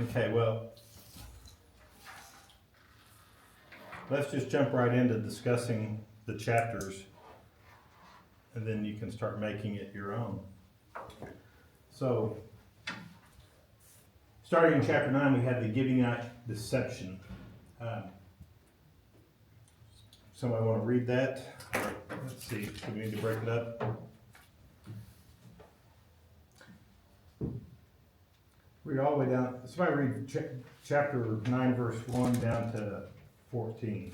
Okay, well, let's just jump right into discussing the chapters, and then you can start making it your own. So, starting in chapter 9, we have the Gibeonite deception. Somebody want to read that? Let's see, do we need to break it up? Read all the way down, somebody read chapter 9, verse 1 down to 14.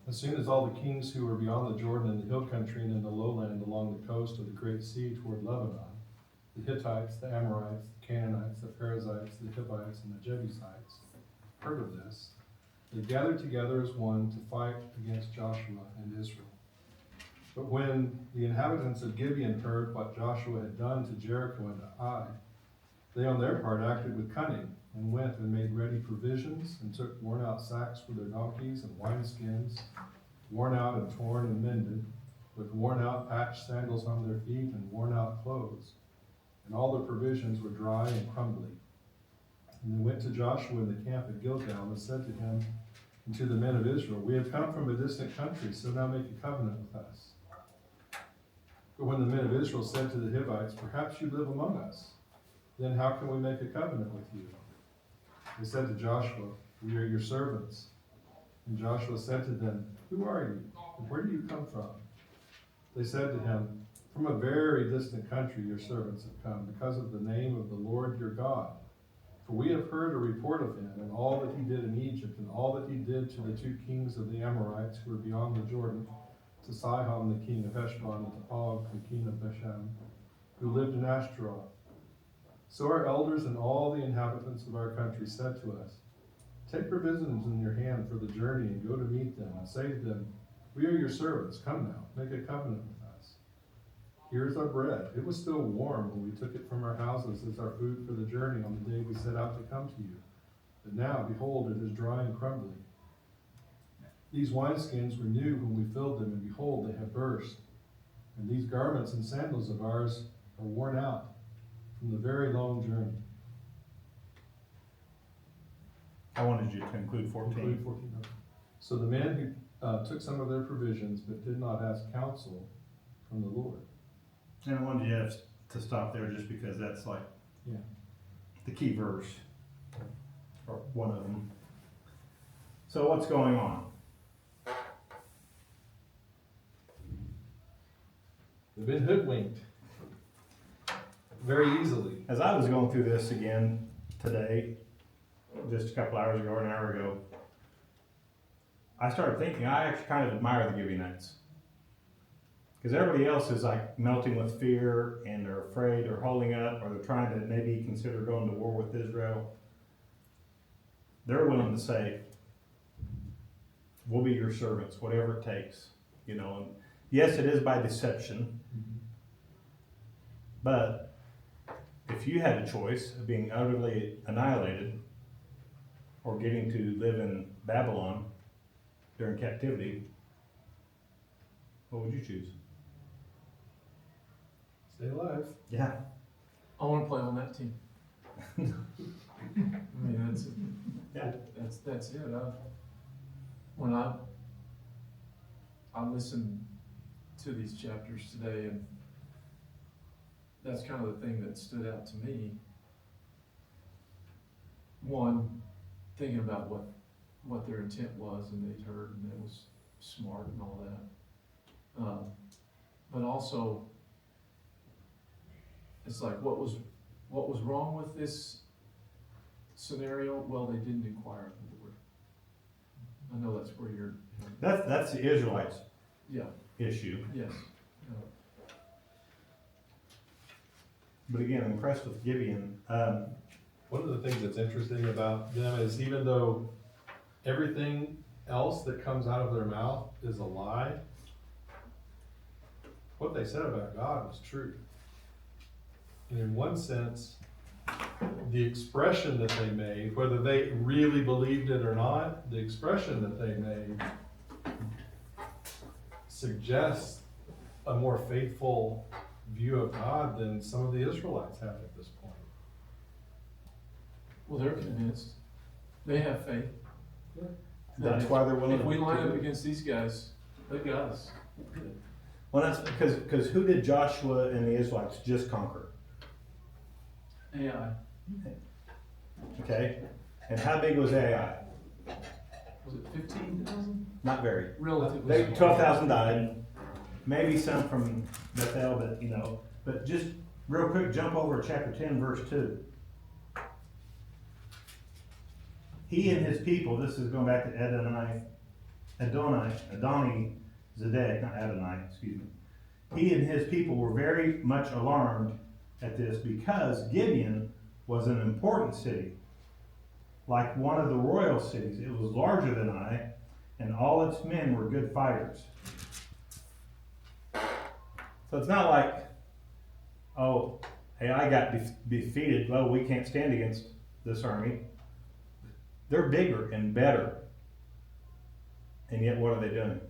As soon as all the kings who were beyond the Jordan in the hill country and in the lowland along the coast of the great sea toward Lebanon, the Hittites, the Amorites, the Canaanites, the Perizzites, the Hivites, and the Jebusites, heard of this, they gathered together as one to fight against Joshua and Israel. But when the inhabitants of Gibeon heard what Joshua had done to Jericho and to Ai, they on their part acted with cunning, and went and made ready provisions, and took worn-out sacks for their donkeys, and wineskins, worn out and torn and mended, with worn-out patched sandals on their feet, and worn-out clothes. And all the provisions were dry and crumbly. And they went to Joshua in the camp at Gilgal, and said to him and to the men of Israel, "We have come from a distant country, so now make a covenant with us." But when the men of Israel said to the Hivites, "Perhaps you live among us, then how can we make a covenant with you?" They said to Joshua, "We are your servants." And Joshua said to them, "Who are you, and where do you come from?" They said to him, "From a very distant country your servants have come, because of the name of the Lord your God. For we have heard a report of him, and all that he did in Egypt, and all that he did to the two kings of the Amorites who were beyond the Jordan, to Sihon the king of Heshbon, and to Og the king of Bashan, who lived in Ashtaroth. So our elders and all the inhabitants of our country said to us, 'Take provisions in your hand for the journey, and go to meet them, and say to them, We are your servants, come now, make a covenant with us. Here is our bread. It was still warm when we took it from our houses as our food for the journey on the day we set out to come to you. But now, behold, it is dry and crumbly. These wineskins were new when we filled them, and behold, they have burst. And these garments and sandals of ours are worn out from the very long journey.'" I wanted you to include 14. 14. So the men who took some of their provisions, but did not ask counsel from the Lord. And I wanted you to stop there just because that's like the key verse, or one of them. So what's going on? They've been hoodwinked very easily. As I was going through this again today, just a couple hours ago or an hour ago, I started thinking I actually kind of admire the Gibeonites. Because everybody else is like melting with fear, and they're afraid, or holding up, or they're trying to maybe consider going to war with Israel. They're willing to say, "We'll be your servants, whatever it takes." You know, and yes, it is by deception. But if you had a choice of being utterly annihilated or getting to live in Babylon during captivity, what would you choose? Stay alive. Yeah. I want to play on that team. I mean, that's it. When I listened to these chapters today, and that's kind of the thing that stood out to me. One, thinking about what their intent was, and they'd heard, and it was smart and all that. But also, it's like, what was wrong with this scenario? Well, they didn't inquire of the Lord. I know that's where you're. That's the Israelites' Yeah. issue. Yes. But again, I'm impressed with Gibeon. One of the things that's interesting about them is, even though everything else that comes out of their mouth is a lie, what they said about God was true. And in one sense, the expression that they made, whether they really believed it or not, the expression that they made suggests a more faithful view of God than some of the Israelites have at this point. Well, they're convinced. They have faith. That's why they're willing If we line to- up against these guys, they got us. Well, that's because who did Joshua and the Israelites just conquer? AI. Okay? And how big was Ai? Was it 15,000? Not very. Relatively. 12,000 died. Maybe some from Bethel, but but just real quick, jump over to chapter 10, verse 2. He and his people, this is going back to Adoni Zedek, not Adonai, excuse me. He and his people were very much alarmed at this because Gibeon was an important city, like one of the royal cities. It was larger than Ai, and all its men were good fighters. So it's not like, oh, hey, I got defeated. Well, we can't stand against this army. They're bigger and better. And yet, what are they doing?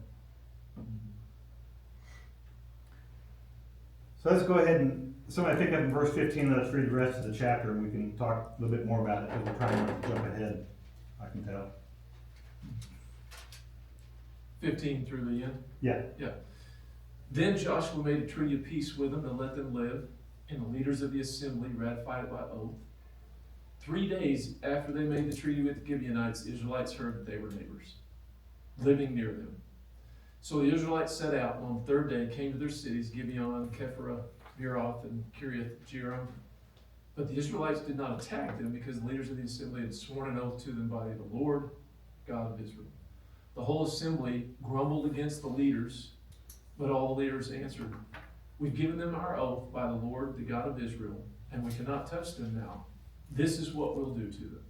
So let's go ahead and, somebody pick up in verse 15, and let's read the rest of the chapter, and we can talk a little bit more about it, because we're trying not to jump ahead, I can tell. 15 through the end? Yeah. Yeah. Then Joshua made a treaty of peace with them and let them live, and the leaders of the assembly ratified it by oath. 3 days after they made the treaty with the Gibeonites, the Israelites heard that they were neighbors, living near them. So the Israelites set out, and on the third day came to their cities, Gibeon, Kephirah, Beeroth, and Kiriath Jearim. But the Israelites did not attack them, because the leaders of the assembly had sworn an oath to them by the Lord, God of Israel. The whole assembly grumbled against the leaders, but all the leaders answered, "We've given them our oath by the Lord, the God of Israel, and we cannot touch them now. This is what we'll do to them.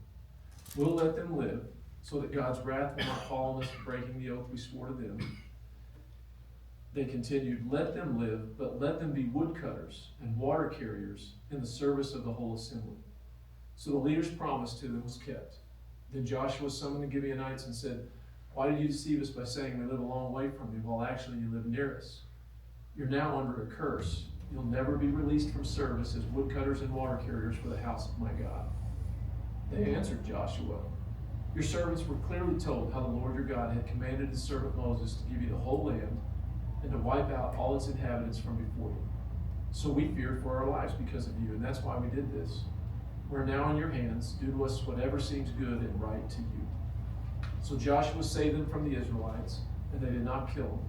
We'll let them live, so that God's wrath will not fall on us for breaking the oath we swore to them." They continued, "Let them live, but let them be woodcutters and water carriers in the service of the whole assembly." So the leader's promise to them was kept. Then Joshua summoned the Gibeonites and said, "Why did you deceive us by saying we live a long way from you, while actually you live near us? You're now under a curse. You'll never be released from service as woodcutters and water carriers for the house of my God." They answered Joshua, "Your servants were clearly told how the Lord your God had commanded his servant Moses to give you the whole land and to wipe out all its inhabitants from before you. So we feared for our lives because of you, and that's why we did this. We're now in your hands. Do to us whatever seems good and right to you." So Joshua saved them from the Israelites, and they did not kill them.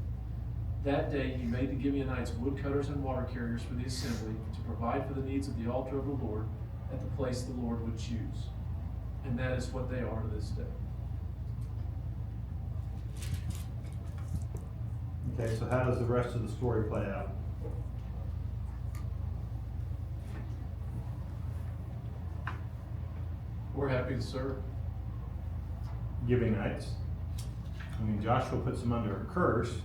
That day he made the Gibeonites woodcutters and water carriers for the assembly to provide for the needs of the altar of the Lord at the place the Lord would choose. And that is what they are to this day. Okay, so how does the rest of the story play out? We're happy to serve. Gibeonites. I mean, Joshua puts them under a curse,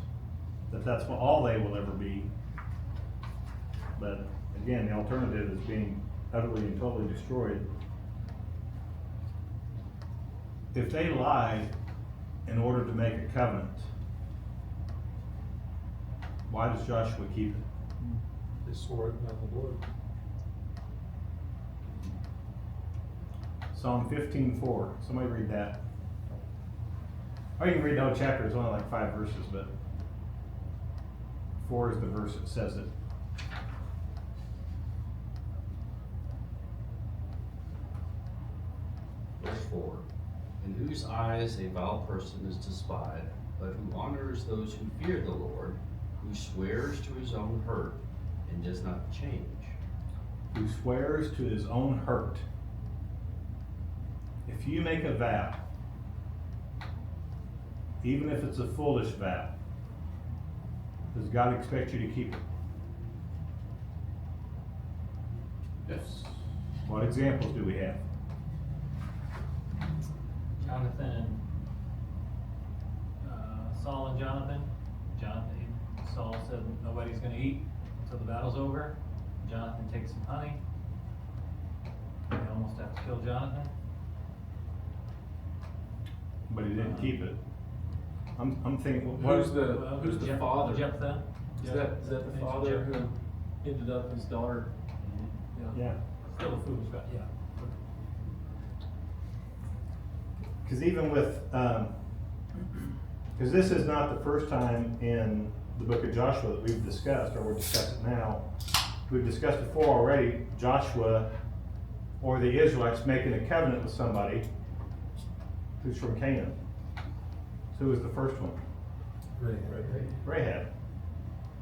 that that's what all they will ever be. But again, the alternative is being utterly and totally destroyed. If they lied in order to make a covenant, why does Joshua keep it? They swore it by the Lord. Psalm 15:4. Somebody read that. Or you can read the whole chapter, it's only like 5 verses, but 4 is the verse that says it. Verse 4. In whose eyes a vile person is despised, but who honors those who fear the Lord, who swears to his own hurt and does not change. Who swears to his own hurt. If you make a vow, even if it's a foolish vow, does God expect you to keep it? Yes. What examples do we have? Jonathan and Saul and Jonathan. Saul said nobody's going to eat until the battle's over. Jonathan takes some honey. They almost have to kill Jonathan. But he didn't keep it. I'm thinking, Who's the father? Jephthah. Is that the father who ended up his daughter, yeah. Yeah, Still a foolish guy, yeah. because even with, because this is not the first time in the book of Joshua that we've discussed, or we're discussing now. We've discussed before already, Joshua or the Israelites making a covenant with somebody who's from Canaan. So who was the first one? Rahab.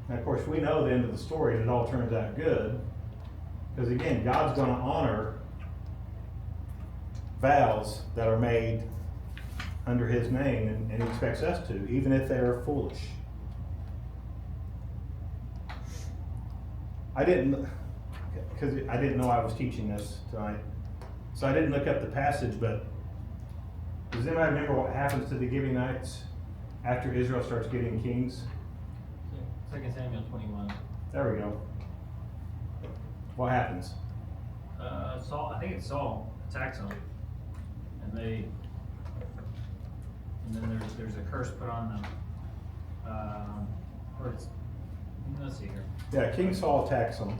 Now, of course, we know the end of the story, and it all turns out good. Because again, God's gonna honor vows that are made under his name, and he expects us to, even if they are foolish. I didn't know I was teaching this tonight, so I didn't look up the passage, but does anybody remember what happens to the Gibeonites after Israel starts getting kings? 2 Samuel 21. There we go. What happens? Saul, I think it's Saul, attacks them, and then there's a curse put on them. Or it's, let's see here. Yeah, King Saul attacks them,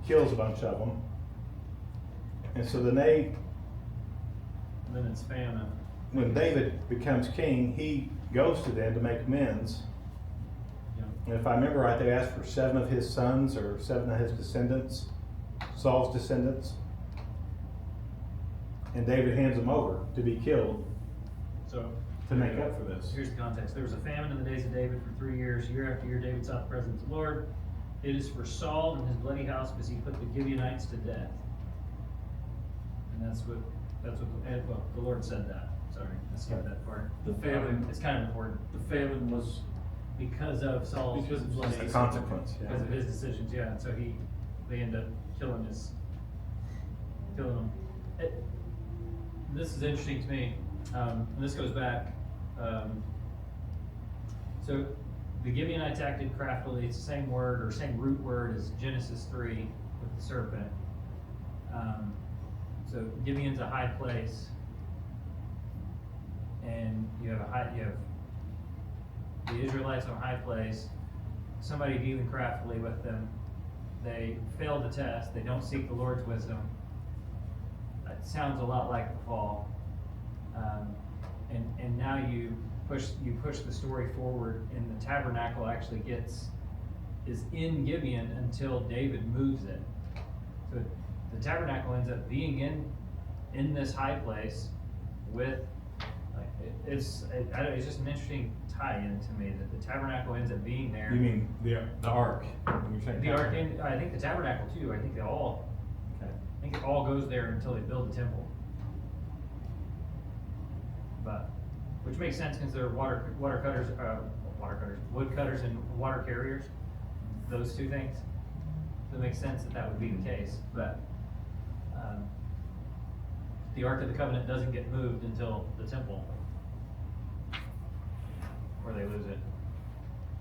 kills a bunch of them, and so then And then it's famine. when David becomes king, he goes to them to make amends. Yeah. And if I remember right, they asked for 7 of his sons or 7 of his descendants, Saul's descendants. And David hands them over to be killed So to make up for this. here's the context. There was a famine in the days of David for 3 years. Year after year, David sought the presence of the Lord. It is for Saul and his bloody house because he put the Gibeonites to death. And that's what the Lord said that. Sorry, I skipped that part. The famine, It's kind of important. the famine was, Because of Saul's Because of bloody, It's the consequence, yeah. because of his decisions, yeah, and so they end up killing him. This is interesting to me, and this goes back, so the Gibeonites acted craftily. It's the same word or same root word as Genesis 3 with the serpent. So Gibeon's a high place, and you have the Israelites on a high place, somebody dealing craftily with them. They fail the test, they don't seek the Lord's wisdom. It sounds a lot like the fall. And now you push the story forward, and the tabernacle actually is in Gibeon until David moves it. So the tabernacle ends up being in this high place with, like, it's just an interesting tie-in to me that the tabernacle ends up being there. You mean the ark? When you're saying The ark, and I think the tabernacle too. I think it all goes there until they build the temple. But, which makes sense because they're wood cutters and water carriers, those two things. So it makes sense that would be the case, but, the Ark of the Covenant doesn't get moved until the temple, or they lose it,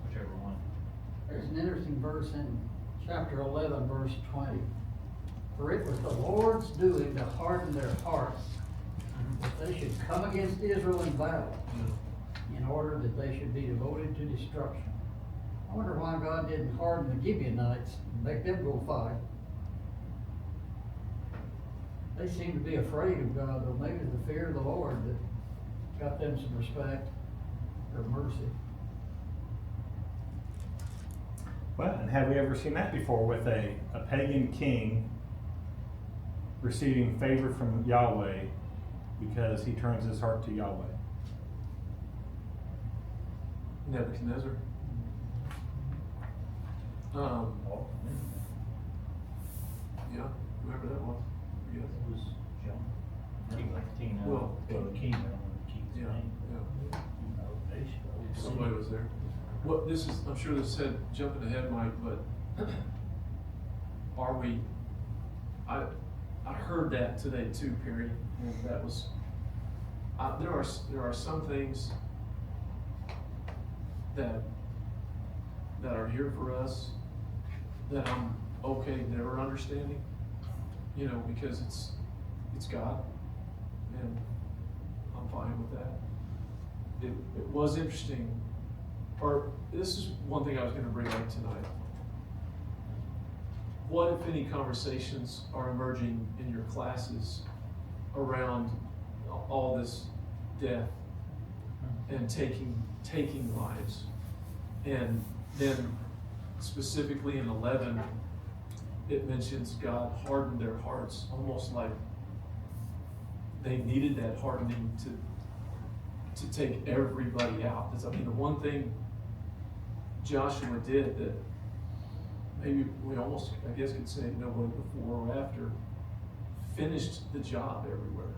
whichever one. There's an interesting verse in chapter 11, verse 20. For it was the Lord's doing to harden their hearts, that they should come against Israel in battle, in order that they should be devoted to destruction. I wonder why God didn't harden the Gibeonites and make them go fight. They seem to be afraid of God, though maybe the fear of the Lord that got them some respect or mercy. Well, and have we ever seen that before with a pagan king receiving favor from Yahweh because he turns his heart to Yahweh? Nebuchadnezzar. Yeah, whoever that was, I guess. It was John. King, like King, Well, the king, I don't know the king's Yeah, name. yeah. Somebody was there. What, this is, I'm sure this said, jumping ahead, Mike, but are we, I heard that today too, Perry, and that was, there are some things that are here for us that I'm okay never understanding, because it's God, and I'm fine with that. It was interesting, or this is one thing I was gonna bring up tonight. what, if any, conversations are emerging in your classes around all this death and taking lives? And then specifically in 11, it mentions God hardened their hearts, almost like they needed that hardening to take everybody out. I mean, the one thing Joshua did that maybe we almost, I guess, could say nobody before or after finished the job everywhere.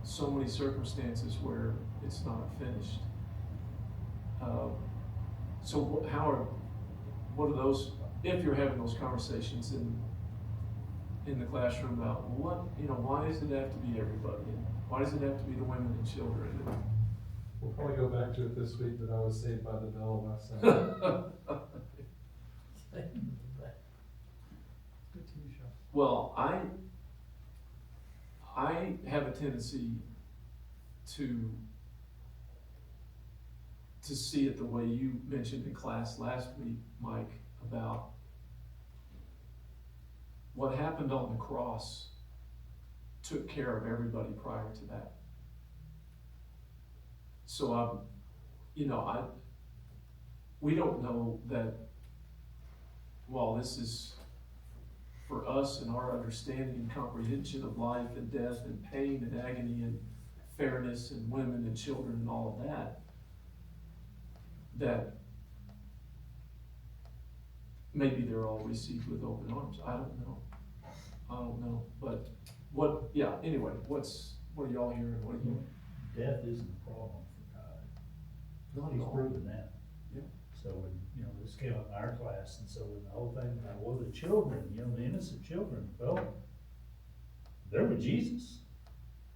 So many circumstances where it's not finished. So what are those, if you're having those conversations in the classroom about why does it have to be everybody? And why does it have to be the women and children? We'll probably go back to it this week, but I was saved by the bell last Sunday. Well, I have a tendency to see it the way you mentioned in class last week, Mike, about what happened on the cross took care of everybody prior to that. So we don't know that while this is for us and our understanding and comprehension of life and death and pain and agony and fairness and women and children and all of that, that maybe they're all received with open arms. I don't know. But anyway, what are y'all hearing? What are you? Death isn't a problem for God. Not at He's all. proven that. Yeah. So when, this came up in our class, and so when the whole thing about, the children, the innocent children, well, they're with Jesus.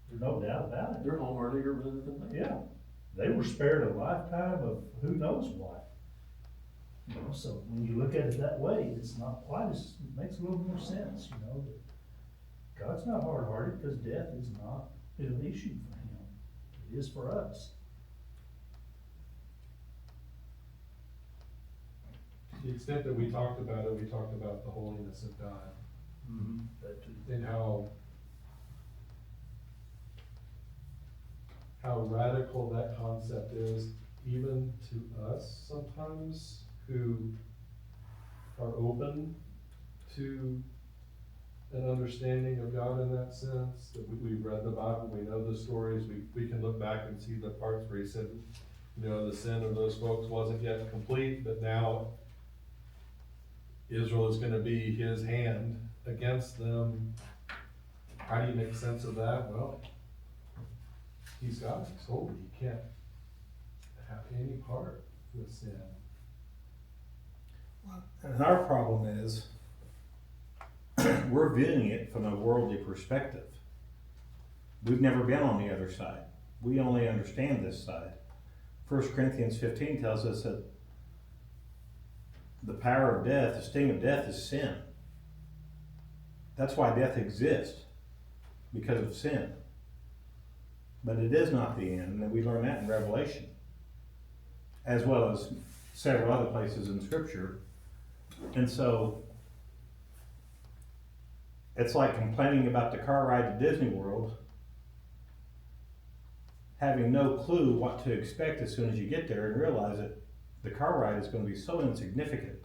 There's no doubt about it. They're home earlier rather than later. Yeah, they were spared a lifetime of who knows what. So when you look at it that way, it's not quite as, it makes a little more sense, that God's not hard-hearted, because death is not an issue for him. It is for us. To the extent that we talked about it, we talked about the holiness of God. And how radical that concept is, even to us sometimes, who are open to an understanding of God in that sense, that we've read the Bible, we know the stories, we can look back and see the parts where he said, the sin of those folks wasn't yet complete, but now Israel is gonna be his hand against them. How do you make sense of that? Well, he's God, he's holy, he can't have any part with sin. And our problem is, we're viewing it from a worldly perspective. We've never been on the other side. We only understand this side. 1 Corinthians 15 tells us that the power of death, the sting of death is sin. That's why death exists, because of sin. But it is not the end, and we learn that in Revelation, as well as several other places in Scripture. And so, it's like complaining about the car ride to Disney World, having no clue what to expect as soon as you get there, and realize that the car ride is going to be so insignificant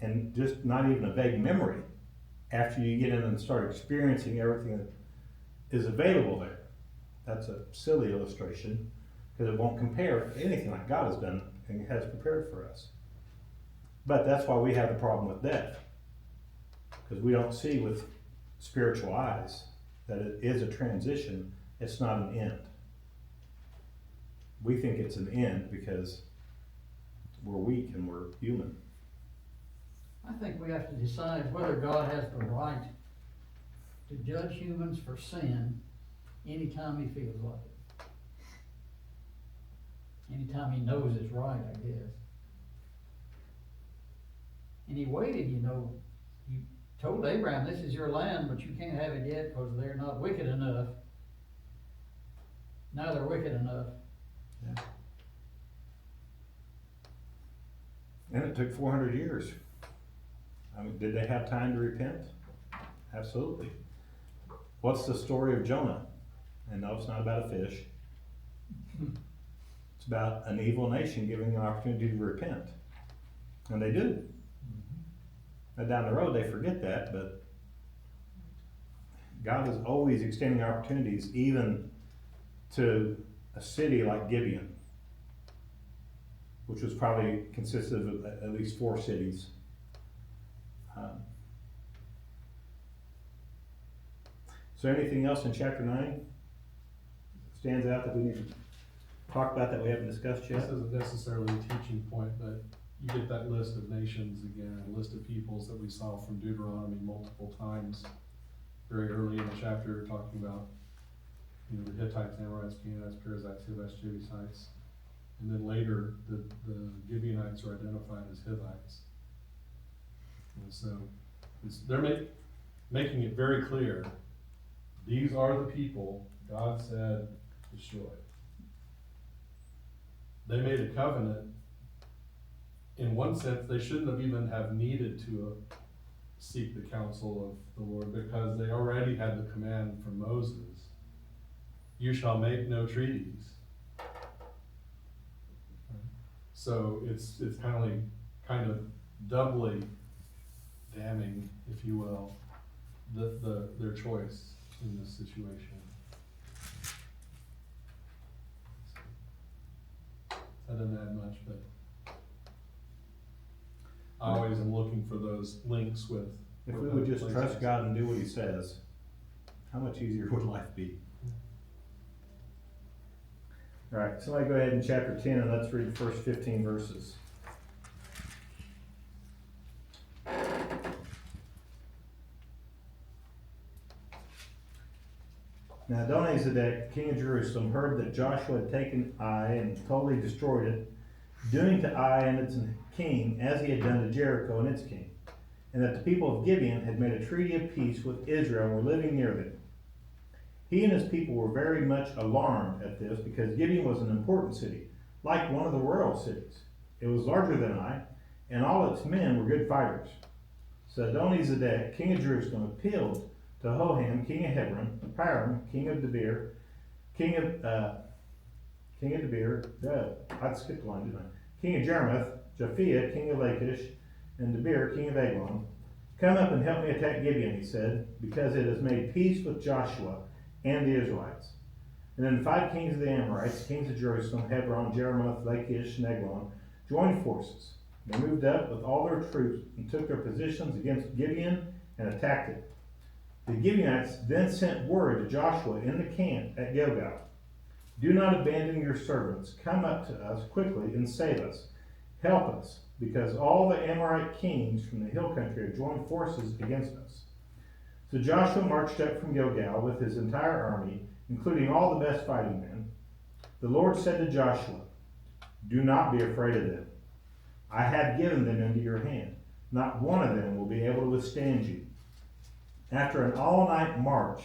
and just not even a vague memory after you get in and start experiencing everything that is available there. That's a silly illustration, because it won't compare to anything like God has done and has prepared for us. But that's why we have the problem with death, because we don't see with spiritual eyes that it is a transition, it's not an end. We think it's an end because we're weak and we're human. I think we have to decide whether God has the right to judge humans for sin anytime he feels like it. Anytime he knows it's right, I guess. And he waited, he told Abraham, this is your land, but you can't have it yet because they're not wicked enough. Now they're wicked enough. Yeah. And it took 400 years. I mean, did they have time to repent? Absolutely. What's the story of Jonah? And no, it's not about a fish. It's about an evil nation giving an opportunity to repent. And they do. Now down the road, they forget that, but God is always extending opportunities, even to a city like Gibeon, which was probably consisted of at least 4 cities. Is there anything else in chapter 9 stands out that we need to talk about that we haven't discussed This yet? isn't necessarily a teaching point, but you get that list of nations again, a list of peoples that we saw from Deuteronomy multiple times. Very early in the chapter, talking about, you know, the Hittites, Amorites, Canaanites, Perizzites, Hivites, Jebusites. And then later, the Gibeonites are identified as Hivites. And so, they're making it very clear, these are the people God said destroy. They made a covenant. In one sense, they shouldn't have even have needed to seek the counsel of the Lord, because they already had the command from Moses, you shall make no treaties. So it's kind of doubly damning, if you will, their choice in this situation. That doesn't add much, but I always am looking for those links with. If we would just trust God and do what He says, how much easier would life be? All right, somebody go ahead in chapter 10 and let's read the first 15 verses. Now Adonizedek, king of Jerusalem, heard that Joshua had taken Ai and totally destroyed it, doing to Ai and its king as he had done to Jericho and its king, and that the people of Gibeon had made a treaty of peace with Israel and were living near them. He and his people were very much alarmed at this, because Gibeon was an important city, like one of the royal cities. It was larger than Ai, and all its men were good fighters. So Adonizedek, king of Jerusalem, appealed to Hoham, king of Hebron, Piram, king of Debir, king of Debir, I skipped a line, didn't I? King of Jarmuth, Japhia, king of Lachish, and Debir, king of Eglon. Come up and help me attack Gibeon, he said, because it has made peace with Joshua and the Israelites. And then 5 kings of the Amorites, kings of Jerusalem, Hebron, Jarmuth, Lachish, and Eglon, joined forces. They moved up with all their troops and took their positions against Gibeon and attacked it. The Gibeonites then sent word to Joshua in the camp at Gilgal, do not abandon your servants. Come up to us quickly and save us. Help us, because all the Amorite kings from the hill country have joined forces against us. So Joshua marched up from Gilgal with his entire army, including all the best fighting men. The Lord said to Joshua, do not be afraid of them. I have given them into your hand. Not one of them will be able to withstand you. After an all-night march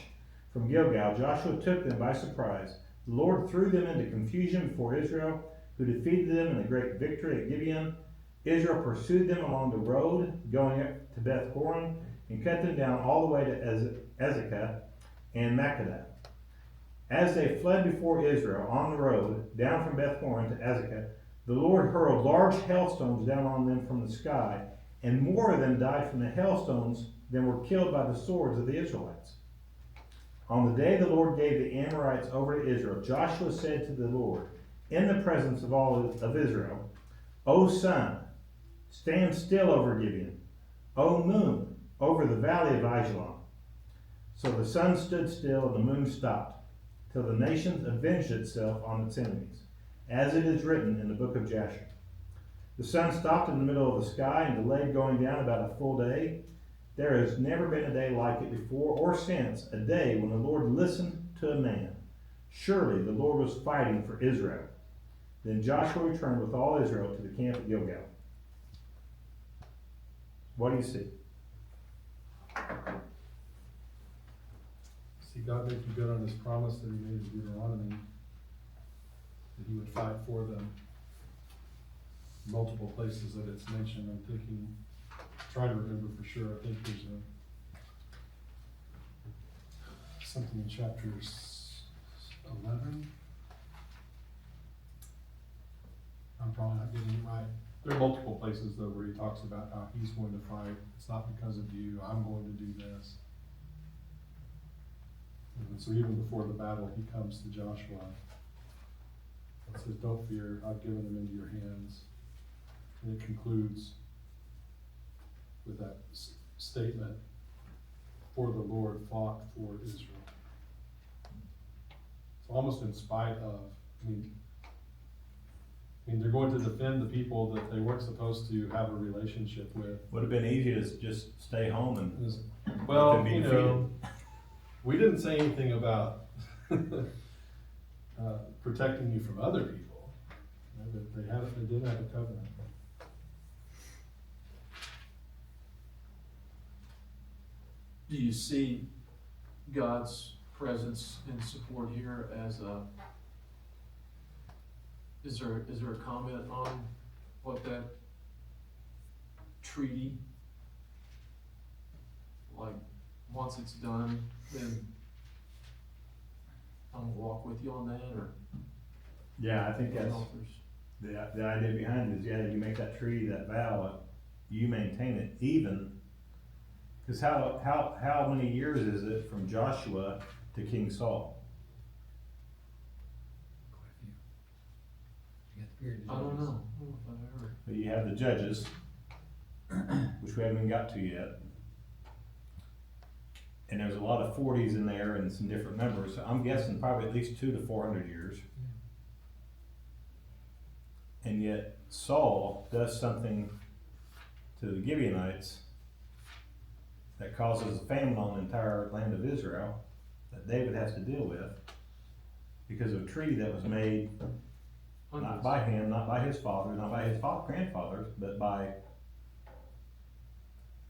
from Gilgal, Joshua took them by surprise. The Lord threw them into confusion before Israel, who defeated them in a great victory at Gibeon. Israel pursued them along the road going up to Beth Horon and cut them down all the way to Azekah and Makkedah. As they fled before Israel on the road down from Beth Horon to Azekah, the Lord hurled large hailstones down on them from the sky, and more of them died from the hailstones than were killed by the swords of the Israelites. On the day the Lord gave the Amorites over to Israel, Joshua said to the Lord, in the presence of all of Israel, O sun, stand still over Gibeon. O moon, over the valley of Ajalon. So the sun stood still and the moon stopped, till the nation avenged itself on its enemies, as it is written in the book of Jasher. The sun stopped in the middle of the sky and delayed going down about a full day. There has never been a day like it before or since, a day when the Lord listened to a man. Surely the Lord was fighting for Israel. Then Joshua returned with all Israel to the camp at Gilgal. What do you see? See God making good on his promise that he made in Deuteronomy, that he would fight for them. Multiple places that it's mentioned, I'm thinking try to remember for sure. I think there's something in chapters 11. I'm probably not getting it right. There are multiple places though where he talks about how he's going to fight. It's not because of you, I'm going to do this. And so even before the battle, he comes to Joshua and says, don't fear, I've given them into your hands. And it concludes with that statement, for the Lord fought for Israel. So almost in spite of, I mean, they're going to defend the people that they weren't supposed to have a relationship with. Would have been easy to just stay home and Well, let them be defeated. We didn't say anything about protecting you from other people. They did have a covenant. Do you see God's presence and support here as is there a comment on what that treaty, like, once it's done, then I'm gonna walk with you on that, or? Yeah, I think I don't that's, know if there's- the idea behind it is, yeah, you make that treaty, that vow, you maintain it even, cause how many years is it from Joshua to King Saul? I don't know. I don't know if I've ever. But you have the judges, which we haven't even got to yet. And there's a lot of 40s in there and some different numbers, so I'm guessing probably at least 200 to 400 years. And yet Saul does something to the Gibeonites that causes a famine on the entire land of Israel that David has to deal with because of a treaty that was made not by him, not by his father, not by his grandfathers, but by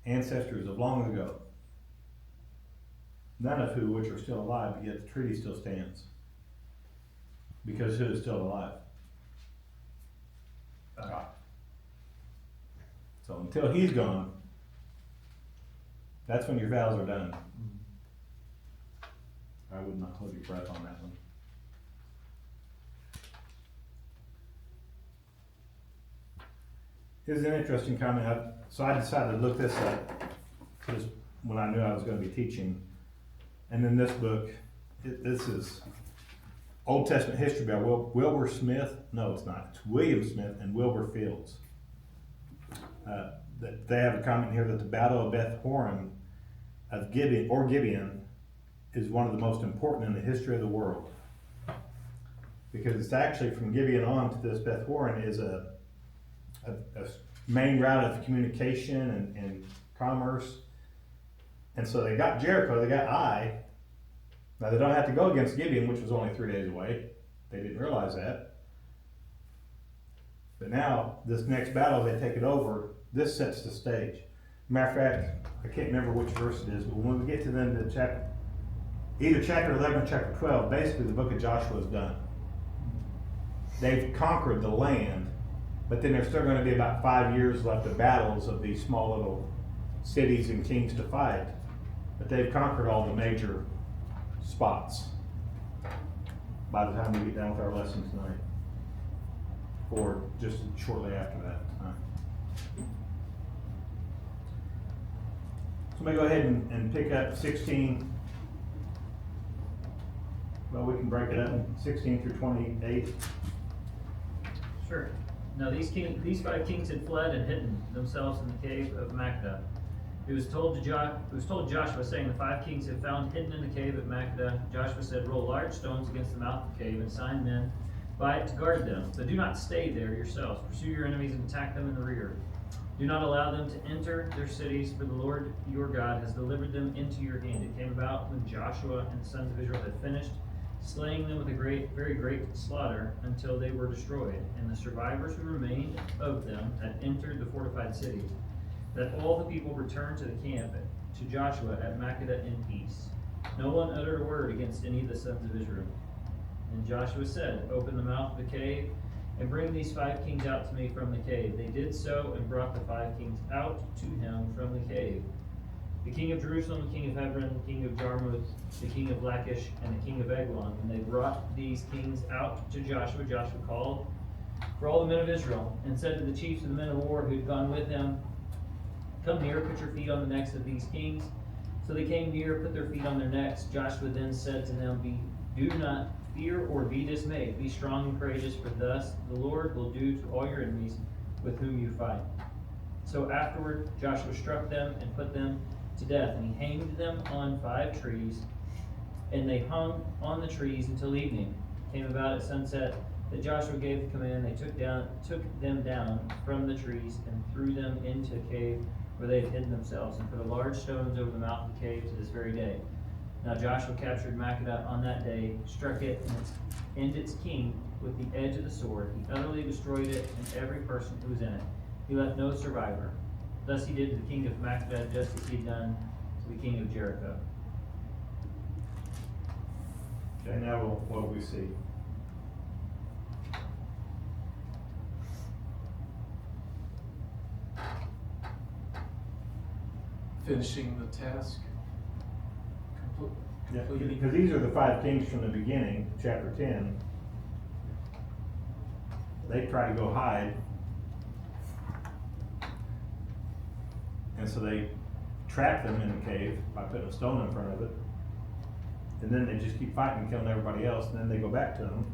ancestors of long ago. None of which are still alive, but yet the treaty still stands. Because who is still alive? God. So until he's gone, that's when your vows are done. I would not hold your breath on that one. Here's an interesting comment. So I decided to look this up just when I knew I was going to be teaching. And in this book, this is Old Testament history by Wilbur Smith. No, it's not. It's William Smith and Wilbur Fields. They have a comment here that the Battle of Beth Horon of Gibeon is one of the most important in the history of the world. Because it's actually from Gibeon on to this Beth Horon is a main route of communication and commerce. And so they got Jericho, they got Ai. Now they don't have to go against Gibeon, which was only 3 days away. They didn't realize that. But now, this next battle, they take it over. This sets the stage. Matter of fact, I can't remember which verse it is, but when we get to then the either chapter 11 or chapter 12, basically the book of Joshua is done. They've conquered the land, but then there's still going to be about 5 years left of battles of these small little cities and kings to fight. But they've conquered all the major spots by the time we get done with our lesson tonight, or just shortly after that time. So let me go ahead and pick up 16. Well, we can break it up in 16 through 28. Sure. Now these 5 kings had fled and hidden themselves in the cave of Makkedah. It was told Joshua, saying, the 5 kings have found hidden in the cave at Makkedah. Joshua said, roll large stones against the mouth of the cave and assign men by it to guard them. But do not stay there yourselves. Pursue your enemies and attack them in the rear. Do not allow them to enter their cities, for the Lord your God has delivered them into your hand. It came about when Joshua and the sons of Israel had finished slaying them with a very great slaughter until they were destroyed, and the survivors who remained of them had entered the fortified cities, that all the people returned to the camp to Joshua at Makkedah in peace. No one uttered a word against any of the sons of Israel. And Joshua said, open the mouth of the cave and bring these 5 kings out to me from the cave. They did so, and brought the 5 kings out to him from the cave. The king of Jerusalem, the king of Hebron, the king of Jarmuth, the king of Lachish, and the king of Eglon. And they brought these kings out to Joshua. Joshua called for all the men of Israel, and said to the chiefs of the men of war who had gone with him, come near, put your feet on the necks of these kings. So they came near, put their feet on their necks. Joshua then said to them, do not fear or be dismayed. Be strong and courageous, for thus the Lord will do to all your enemies with whom you fight. So afterward Joshua struck them and put them to death, and he hanged them on 5 trees, and they hung on the trees until evening. It came about at sunset that Joshua gave the command. They took them down from the trees and threw them into a cave where they had hidden themselves, and put a large stones over the mouth of the cave to this very day. Now Joshua captured Makkedah on that day, struck it and its king with the edge of the sword. He utterly destroyed it and every person who was in it. He left no survivor. Thus he did to the king of Makkedah just as he had done to the king of Jericho. Okay, now what do we see? Finishing the task. Yeah, Completing. because these are the 5 kings from the beginning, chapter 10. They try to go hide. And so they trap them in the cave by putting a stone in front of it. And then they just keep fighting, killing everybody else, and then they go back to them.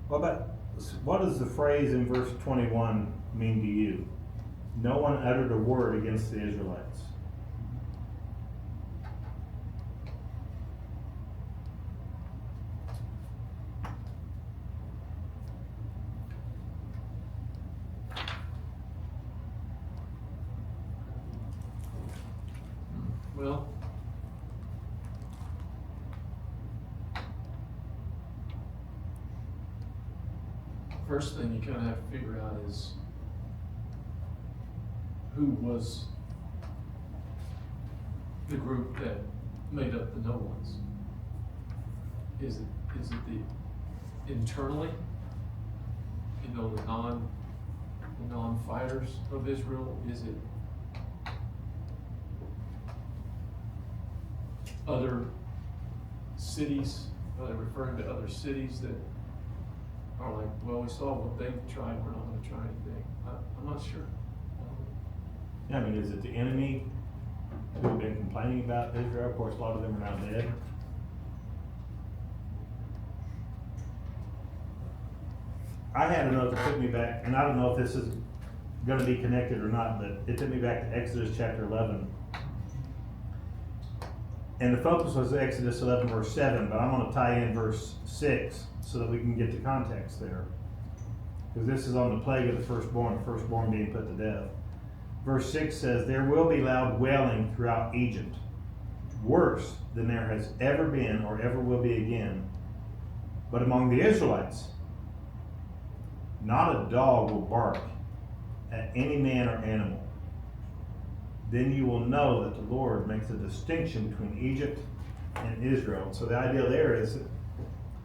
What does the phrase in verse 21 mean to you? No one uttered a word against the Israelites. Well, first thing you kind of have to figure out is who was the group that made up the no ones. Is it the internally, the non-fighters of Israel? Is it other cities? Are they referring to other cities that are like, well, we saw what they tried, we're not gonna try anything? I'm not sure. I mean, is it the enemy who have been complaining about Israel? Of course, a lot of them are now dead. I had a note that took me back, and I don't know if this is gonna be connected or not, but it took me back to Exodus chapter 11. And the focus was Exodus 11 verse 7, but I'm gonna tie in verse 6 so that we can get the context there. Because this is on the plague of the firstborn being put to death. Verse 6 says, there will be loud wailing throughout Egypt, worse than there has ever been or ever will be again. But among the Israelites, not a dog will bark at any man or animal. Then you will know that the Lord makes a distinction between Egypt and Israel. So the idea there is,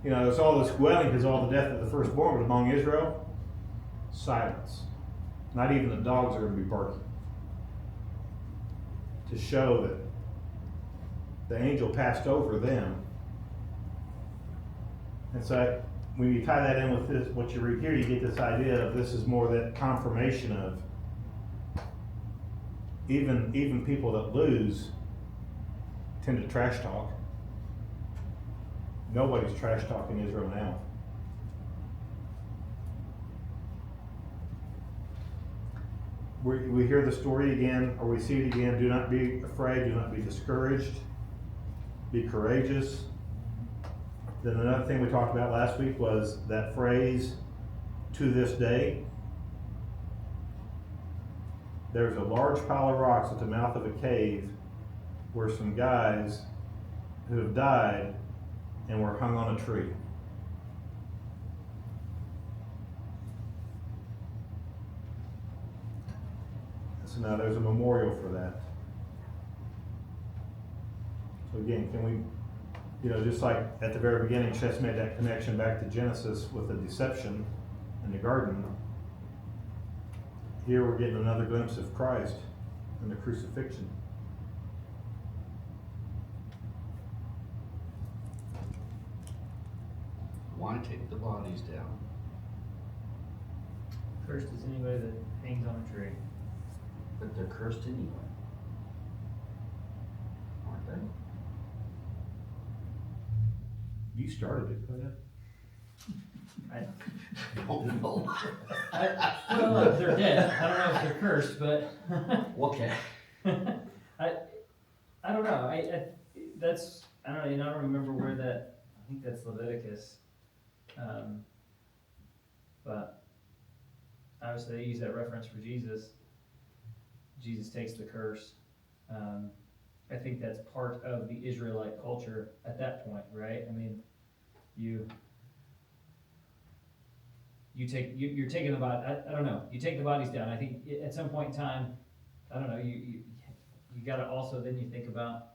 there's all this wailing because of all the death of the firstborn, but among Israel, silence. Not even the dogs are going to be barking. To show that the angel passed over them. And so when you tie that in with this, what you read here, you get this idea of this is more that confirmation of even people that lose tend to trash talk. Nobody's trash talking Israel now. We hear the story again, or we see it again. Do not be afraid, do not be discouraged, be courageous. Then another thing we talked about last week was that phrase, to this day. There's a large pile of rocks at the mouth of a cave where some guys who have died and were hung on a tree. So now there's a memorial for that. So again, can we You know, just like at the very beginning, Chess made that connection back to Genesis with the deception in the garden. Here we're getting another glimpse of Christ in the crucifixion. Why take the bodies down? Cursed is anybody that hangs on a tree. But they're cursed anyway. Aren't they? You started it, go ahead. Oh, no. Well, they're dead. I don't know if they're cursed, but Okay. I don't know. That's, I don't know, and I don't remember where that, I think that's Leviticus. But obviously they use that reference for Jesus. Jesus takes the curse. I think that's part of the Israelite culture at that point, right? I mean, you're taking the body, I don't know, you take the bodies down. I think at some point in time, I don't know, you gotta also, then you think about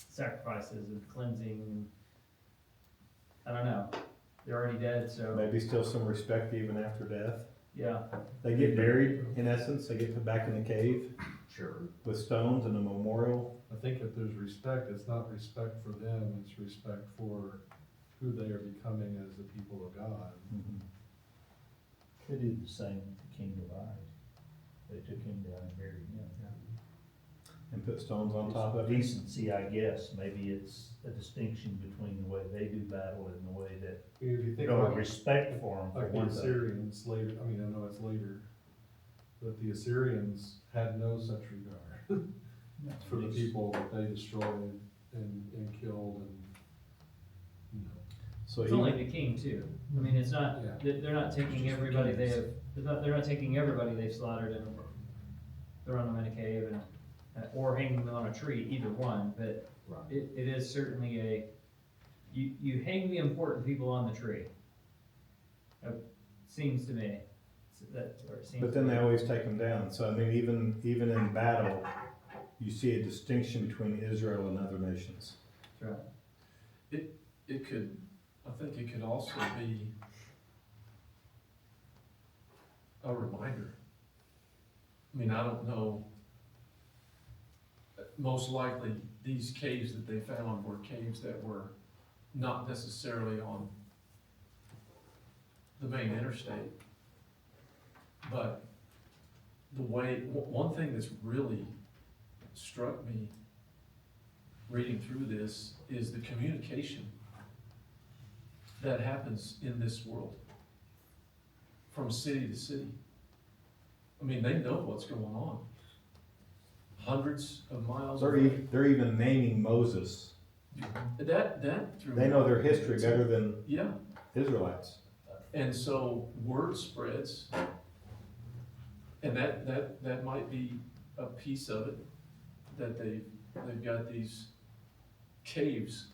sacrifices and cleansing, and I don't know, they're already dead, so, Maybe still some respect even after death. yeah. They get buried, in essence, they get put back in the cave Sure. with stones and a memorial. I think if there's respect, it's not respect for them, it's respect for who they are becoming as the people of God. They did the same with the king of Ai. They took him down and buried him. And put stones on top of it. Decency, I guess, maybe it's a distinction between the way they do battle and the way that, If you you think know, about respect for them. like the Assyrians later, I mean, I know it's later, but the Assyrians had no such regard for the people that they destroyed and killed and, you know. So It's even, only the king too. I mean, it's not, Yeah. they're not taking everybody they have, they're not taking everybody they've slaughtered and throwing them in a cave and, or hanging them on a tree, either one, but Right. it is certainly you hang the important people on the tree. It seems to me, that's where it seems. but then they always take them down. So I mean, even in battle, you see a distinction between Israel and other nations. That's right. It could, I think it could also be a reminder. I mean, I don't know, most likely these caves that they found were caves that were not necessarily on the main interstate. But the way, one thing that's really struck me reading through this is the communication that happens in this world from city to city. I mean, they know what's going on. Hundreds of miles away. They're even naming Moses. That through. They know their history better than Yeah, Israelites. and so word spreads, and that might be a piece of it, that they've got these caves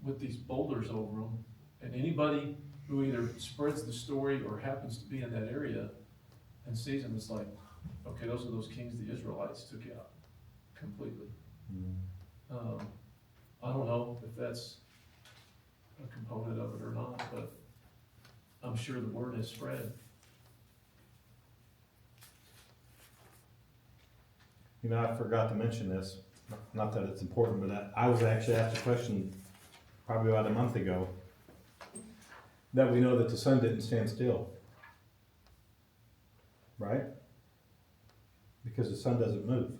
with these boulders over them, and anybody who either spreads the story or happens to be in that area and sees them, it's like, okay, those are those kings the Israelites took out completely. I don't know if that's a component of it or not, but I'm sure the word has spread. You know, I forgot to mention this, not that it's important, but I was actually asked a question probably about a month ago, that we know that the sun didn't stand still. Right? Because the sun doesn't move.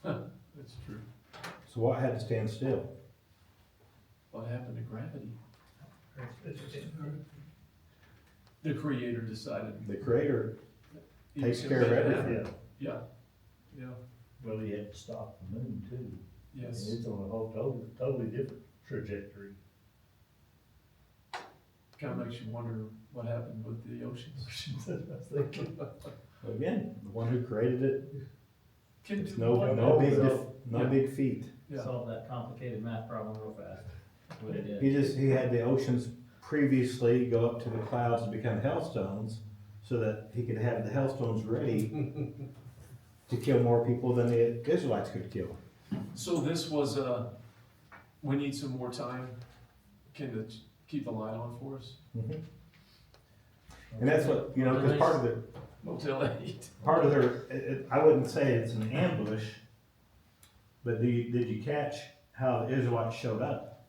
That's true. So what had to stand still? What happened to gravity? The Creator decided. The Creator he takes was care of gonna make it everything. happen. Yeah, yeah, Well, he had to stop the moon too. yes. And it's on a whole totally different trajectory. Kind of makes you wonder what happened with the oceans. Again, the one who created it, Can it's do no what? Yeah. big feat. Yeah. Solve that complicated math problem real fast. That's what it is. He had the oceans previously go up to the clouds and become hailstones, so that he could have the hailstones ready to kill more people than the Israelites could kill. So this was, we need some more time. Can the, keep the light on for us? Mhm. And that's what, you know, cause Motel 8. part of their, I wouldn't say it's an ambush, but did you catch how the Israelites showed up?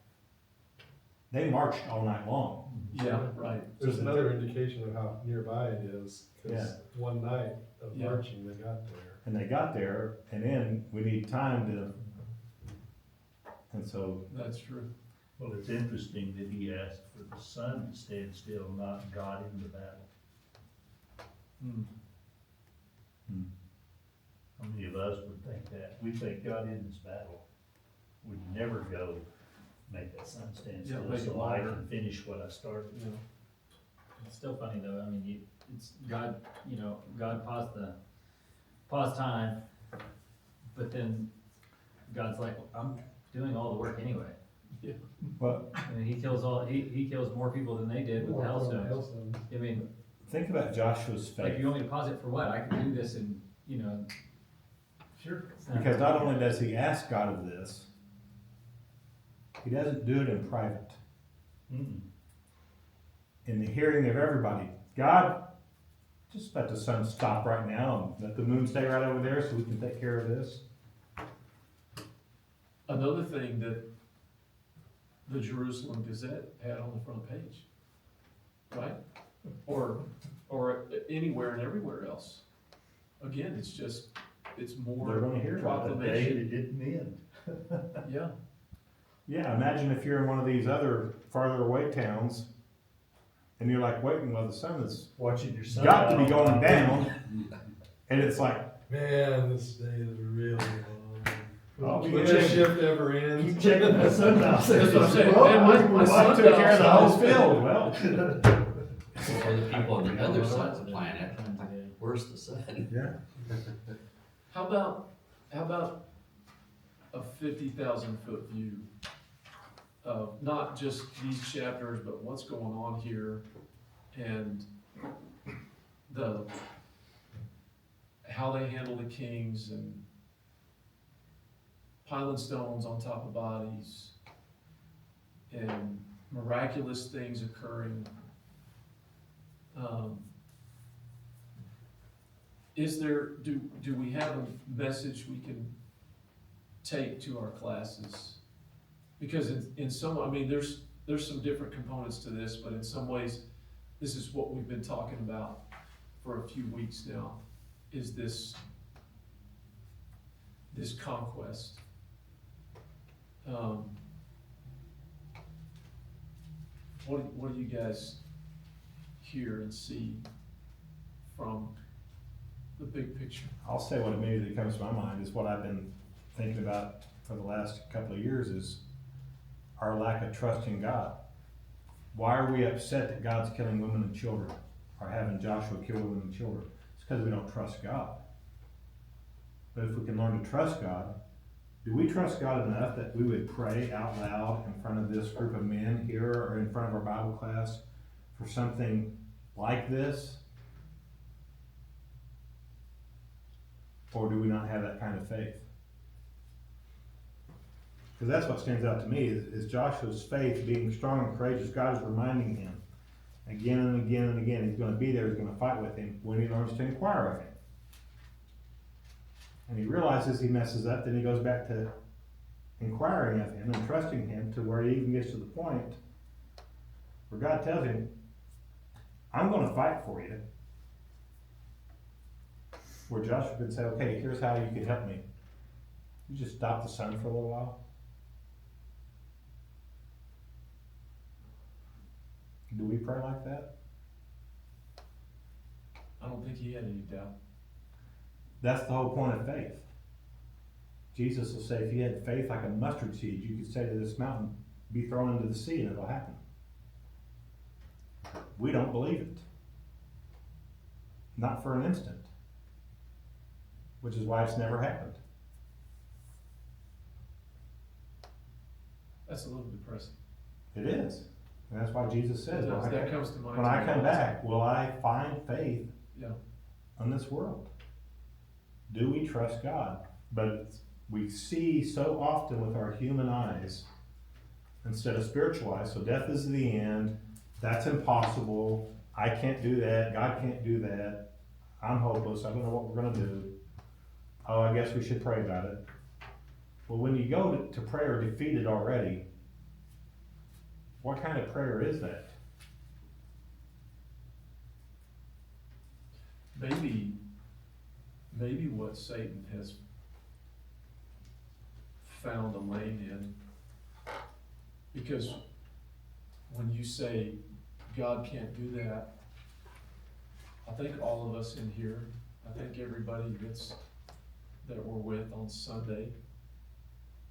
They marched all night long. Yeah, right. There's another indication of how nearby it is, Yeah. cause one night of Yeah. marching, they got there. And they got there, and then we need time to, and so, That's true. Well, it's interesting that he asked for the sun to stand still, not God in the battle. How many of us would think that? We think God in this battle would never go make that sun stand Yeah, still make it so I longer. can finish what I started. Yeah. It's still funny though, I mean, it's God, God paused time, but then God's like, I'm doing all the work anyway. but I mean, he kills more people than they did with the hailstones. Hailstones. I mean, think about Joshua's like, faith. you want me to pause it for what? I can do this in, Sure. it's not- Because not only does he ask God of this, he doesn't do it in private. Mm-mm. In the hearing of everybody. God, just let the sun stop right now and let the moon stay right over there so we can take care of this. Another thing that the Jerusalem Gazette had on the front page, right? Or anywhere and everywhere else. Again, it's just, it's They're more gonna hear about it. The day proclamation. it didn't end. Yeah, Yeah, imagine if you're in one of these other farther away towns and you're like waiting while the sun is Watching your son. got to be going down and it's like, Man, this day is really long. I'll be Will checking- this shift ever end? Keep checking the sundial. That's what I'm saying. Well, Man, my I sun took care of the whole sundial's field. Well, For the people on the other side of the planet, where's the sun? yeah. how about a 50,000 foot view of not just these chapters, but what's going on here and how they handle the kings and piling stones on top of bodies and miraculous things occurring. Do we have a message we can take to our classes? Because in some, I mean, there's some different components to this, but in some ways, this is what we've been talking about for a few weeks now, is this conquest. What do you guys hear and see from the big picture? I'll say what immediately comes to my mind is what I've been thinking about for the last couple of years is our lack of trust in God. Why are we upset that God's killing women and children or having Joshua kill women and children? It's because we don't trust God. But if we can learn to trust God, do we trust God enough that we would pray out loud in front of this group of men here or in front of our Bible class for something like this? Or do we not have that kind of faith? Because that's what stands out to me is Joshua's faith being strong and courageous. God is reminding him again and again and again. He's going to be there. He's going to fight with him when he learns to inquire of him. And he realizes he messes up. Then he goes back to inquiring of him and trusting him to where he even gets to the point where God tells him, I'm going to fight for you. Where Joshua could say, okay, here's how you can help me. You just stop the sun for a little while. Do we pray like that? I don't think he had any doubt. That's the whole point of faith. Jesus will say, if you had faith like a mustard seed, you could say to this mountain, be thrown into the sea, and it'll happen. We don't believe it. Not for an instant. Which is why it's never happened. That's a little depressing. It is. And that's why Jesus says, That comes to mind. when I come back, will I find faith Yeah. in this world? Do we trust God? But we see so often with our human eyes instead of spiritual eyes. So death is the end. That's impossible. I can't do that. God can't do that. I'm hopeless. I don't know what we're gonna do. Oh, I guess we should pray about it. Well, when you go to prayer defeated already, what kind of prayer is that? Maybe what Satan has found a lane in, because when you say God can't do that, I think all of us in here, I think everybody that we're with on Sunday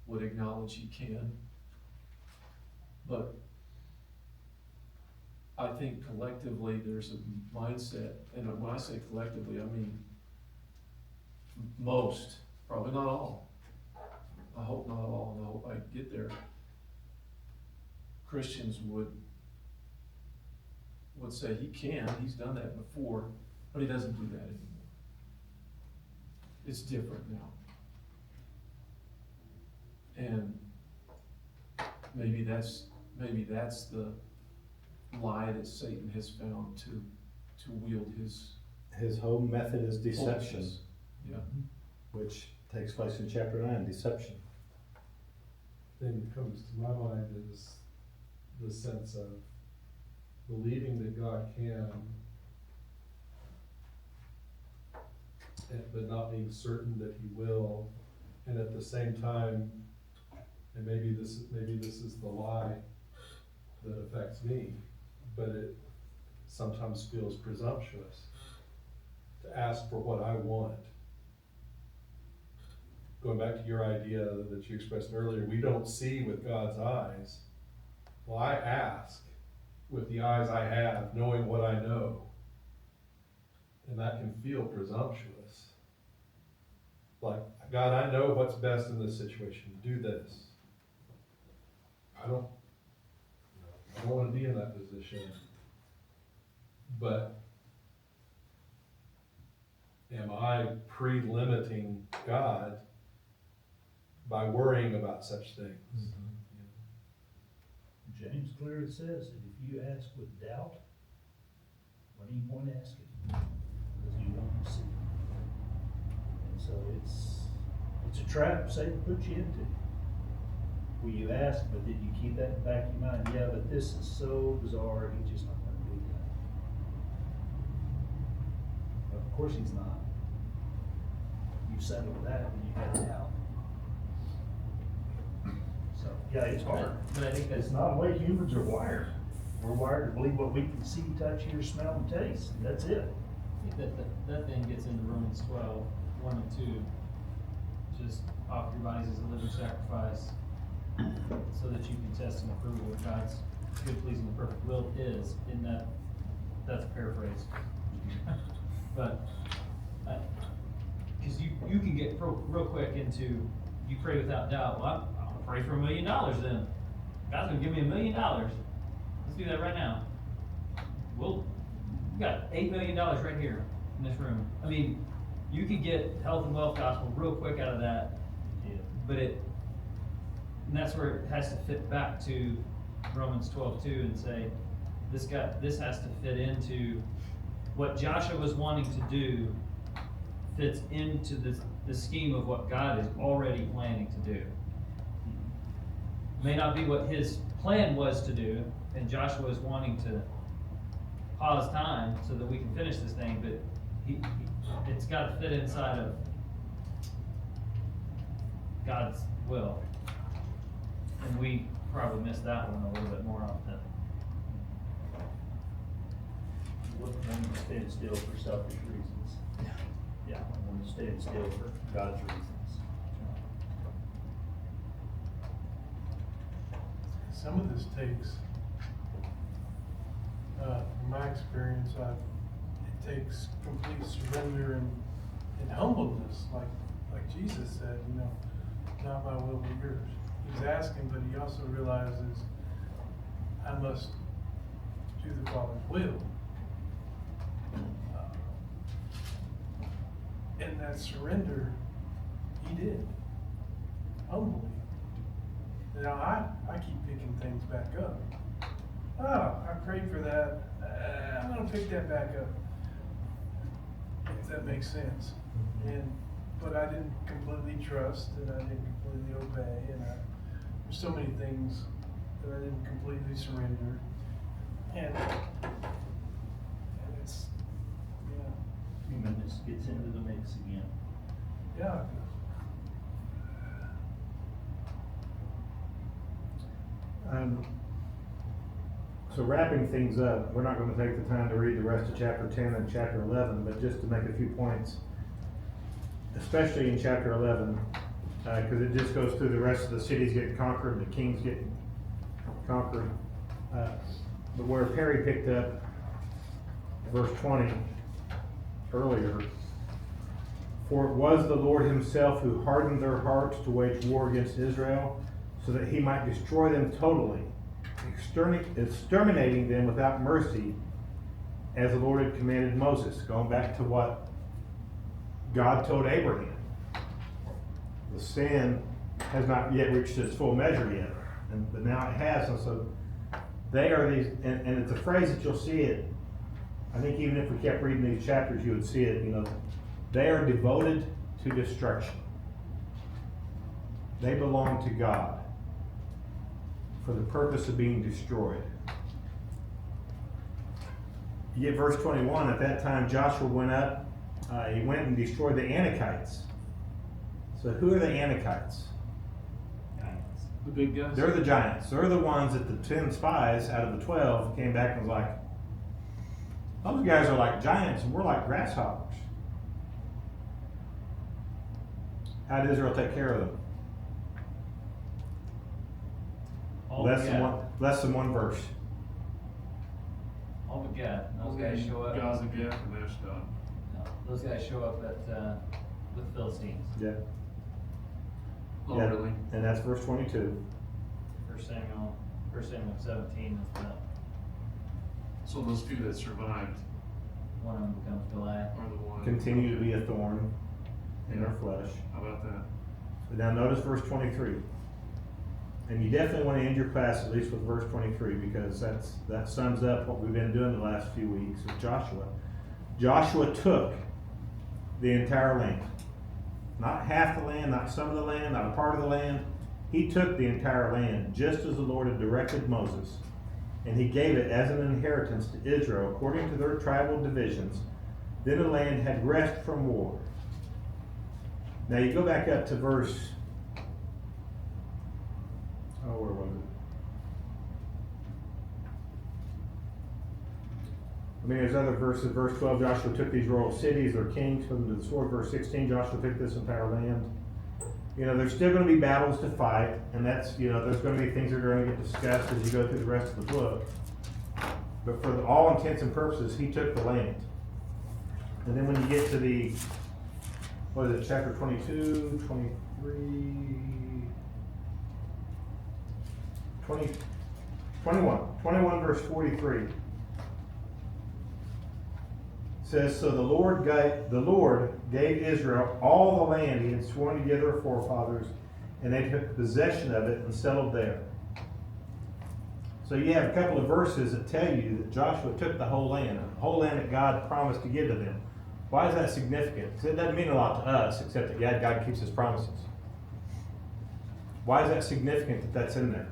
would acknowledge he can. But I think collectively there's a mindset, and when I say collectively, I mean most, probably not all. I hope not all, and I hope I get there. Christians would say he can, he's done that before, but he doesn't do that anymore. It's different now. And maybe that's the lie that Satan has found to wield His whole method is deception, focus. Yeah. which takes place in chapter 9, deception. Thing that comes to my mind is the sense of believing that God can, but not being certain that he will, and at the same time, and maybe this is the lie that affects me, but it sometimes feels presumptuous to ask for what I want. Going back to your idea that you expressed earlier, we don't see with God's eyes. Well, I ask with the eyes I have, knowing what I know. And that can feel presumptuous. Like, God, I know what's best in this situation. Do this. I don't want to be in that position. But am I pre-limiting God by worrying about such things? James clearly says that if you ask with doubt, what do you point asking? Because you won't receive. And so it's a trap Satan puts you into. Where you ask, but then you keep that in the back of your mind. Yeah, but this is so bizarre, he's just not gonna do that. But of course he's not. You settle with that, then you got doubt. So, yeah, it's hard. But I think It's not the way humans are wired. We're wired to believe what we can see, touch, hear, smell, and taste. That's it. that then gets into Romans 12, 1 and 2. Just offer your bodies as a living sacrifice, so that you can test and approve what God's good, pleasing, and perfect will is. In that's a paraphrase. But, because you can get real quick into, you pray without doubt. Well, I'm gonna pray for $1 million then. God's gonna give me $1 million. Let's do that right now. We got $8 million right here in this room. I mean, you could get health and wealth gospel real quick out of that. Yeah. But and that's where it has to fit back to Romans 12:2 and say, this has to fit into what Joshua was wanting to do, fits into the scheme of what God is already planning to do. May not be what his plan was to do, and Joshua is wanting to pause time so that we can finish this thing, but it's got to fit inside of God's will. And we probably miss that one a little bit more often. When you stand still for selfish reasons. Yeah, when you stand still for God's reasons. Some of this takes, from my experience, it takes complete surrender and humbleness, like Jesus said, not my will but yours. He's asking, but he also realizes I must do the Father's will. And that surrender, he did. humbly. Now, I keep picking things back up. Oh, I prayed for that, I'm gonna pick that back up. If that makes sense. But I didn't completely trust, and I didn't completely obey, there's so many things that I didn't completely surrender. And it's, Human just gets into the mix again. yeah. So wrapping things up, we're not gonna take the time to read the rest of chapter 10 and chapter 11, but just to make a few points, especially in chapter 11, because it just goes through the rest of the cities getting conquered, the kings getting conquered. But where Perry picked up verse 20 earlier, for it was the Lord himself who hardened their hearts to wage war against Israel, so that he might destroy them totally, exterminating them without mercy, as the Lord had commanded Moses. Going back to what God told Abraham. The sin has not yet reached its full measure yet, but now it has, and so they are these, and it's a phrase that you'll see it. I think even if we kept reading these chapters, you would see it, they are devoted to destruction. They belong to God for the purpose of being destroyed. You get verse 21, at that time Joshua went up, he went and destroyed the Anakites. So who are the Anakites? The big guys? They're the giants. They're the ones that the 10 spies out of the 12 came back and was like, those guys are like giants and we're like grasshoppers. How did Israel take care of them? Less than one verse. All but Gad. Those guys show up. Gaza, Gath, and Ashdod. No, those guys show up with the Philistines. Yeah. Oh, Yeah. really? And that's verse 22. 1 Samuel 17 is the So those few that survived one of them becomes Goliath. are the ones. Continue to be a thorn in their flesh. How about that? But now notice verse 23. And you definitely want to end your class at least with verse 23, because that sums up what we've been doing the last few weeks with Joshua. Joshua took the entire land. Not half the land, not some of the land, not a part of the land. He took the entire land, just as the Lord had directed Moses. And he gave it as an inheritance to Israel according to their tribal divisions. Then the land had rest from war. Now you go back up to verse, where was it? I mean, there's other verses. Verse 12, Joshua took these royal cities, their kings, put them to the sword. Verse 16, Joshua took this entire land. There's still going to be battles to fight, and that's, there's going to be things that are going to get discussed as you go through the rest of the book. But for all intents and purposes, he took the land. And then when you get to the, what is it, chapter 22, 23, 21 verse 43. Says, so the Lord gave Israel all the land he had sworn to give their forefathers, and they took possession of it and settled there. So you have a couple of verses that tell you that Joshua took the whole land that God promised to give to them. Why is that significant? Because it doesn't mean a lot to us, except that God keeps his promises. Why is that significant that that's in there?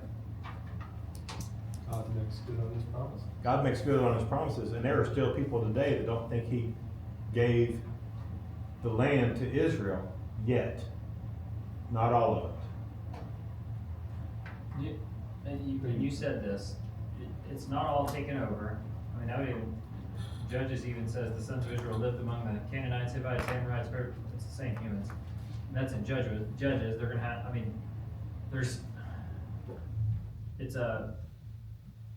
God makes good on his promise. God makes good on his promises, and there are still people today that don't think he gave the land to Israel yet. Not all of it. And you said this, it's not all taken over. I mean, Judges even says the sons of Israel lived among the Canaanites, Hivites, Amorites, it's the same humans. And that's in Judges, they're gonna have,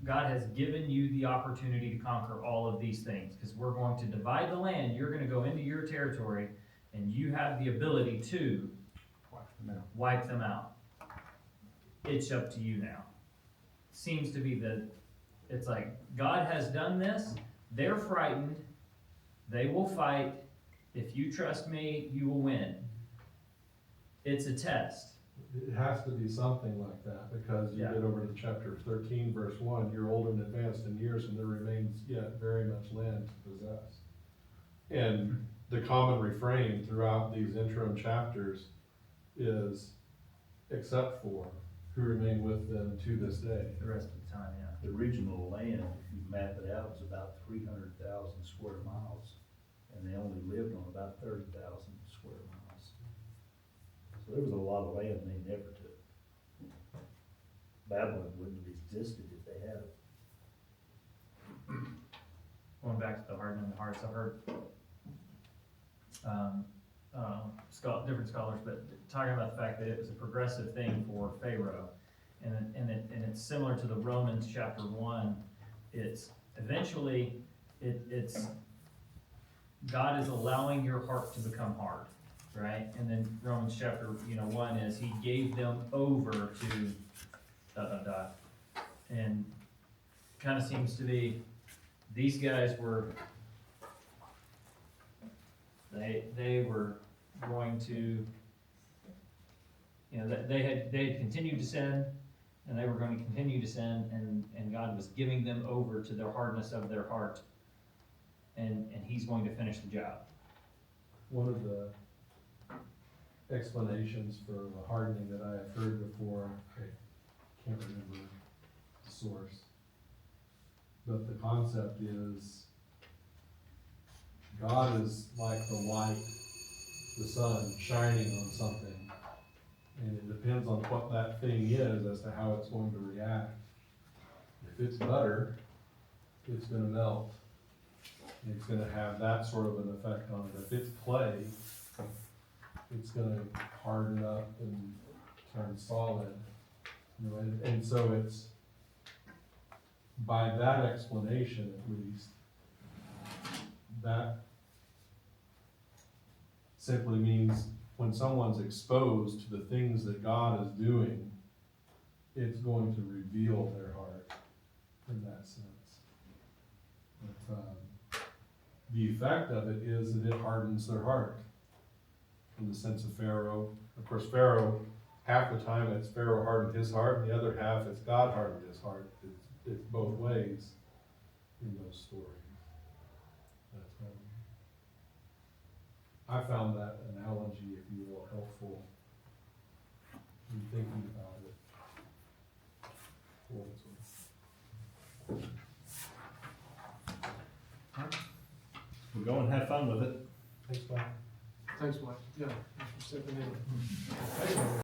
God has given you the opportunity to conquer all of these things, because we're going to divide the land, you're gonna go into your territory, and you have the ability to wipe them out. It's up to you now. Seems to be it's like, God has done this, they're frightened, they will fight, if you trust me, you will win. It's a test. It has to be something like that, because you Yeah. get over to chapter 13, verse 1, you're old and advanced in years, and there remains yet very much land to possess. And the common refrain throughout these interim chapters is, except for, who remain with them to this day. The rest of the time, yeah. The original land, if you map it out, was about 300,000 square miles, and they only lived on about 30,000 square miles. So there was a lot of land they never took. Babylon wouldn't have existed if they had it. Going back to the hardening the hearts, I've heard, different scholars, but talking about the fact that it was a progressive thing for Pharaoh. And it's similar to the Romans chapter 1. It's eventually, it's, God is allowing your heart to become hard, right? And then Romans chapter, 1 is he gave them over to, and kind of seems to be, these guys were, they were going to, they had continued to sin, and they were going to continue to sin, and God was giving them over to the hardness of their heart, and he's going to finish the job. One of the explanations for the hardening that I have heard before, I can't remember the source, but the concept is God is like the light, the sun shining on something, and it depends on what that thing is as to how it's going to react. If it's butter, it's gonna melt. It's gonna have that sort of an effect on it. If it's clay, it's gonna harden up and turn solid. And so it's, by that explanation at least, that simply means when someone's exposed to the things that God is doing, it's going to reveal their heart in that sense. But, the effect of it is that it hardens their heart. In the sense of Pharaoh, of course, Pharaoh, half the time it's Pharaoh hardened his heart, and the other half it's God hardened his heart. It's both ways in those stories. But, I found that analogy, if you will, helpful in thinking about it. We'll go and have fun with it. Thanks, Mike. Thanks, Mike. Yeah, thanks for stepping in.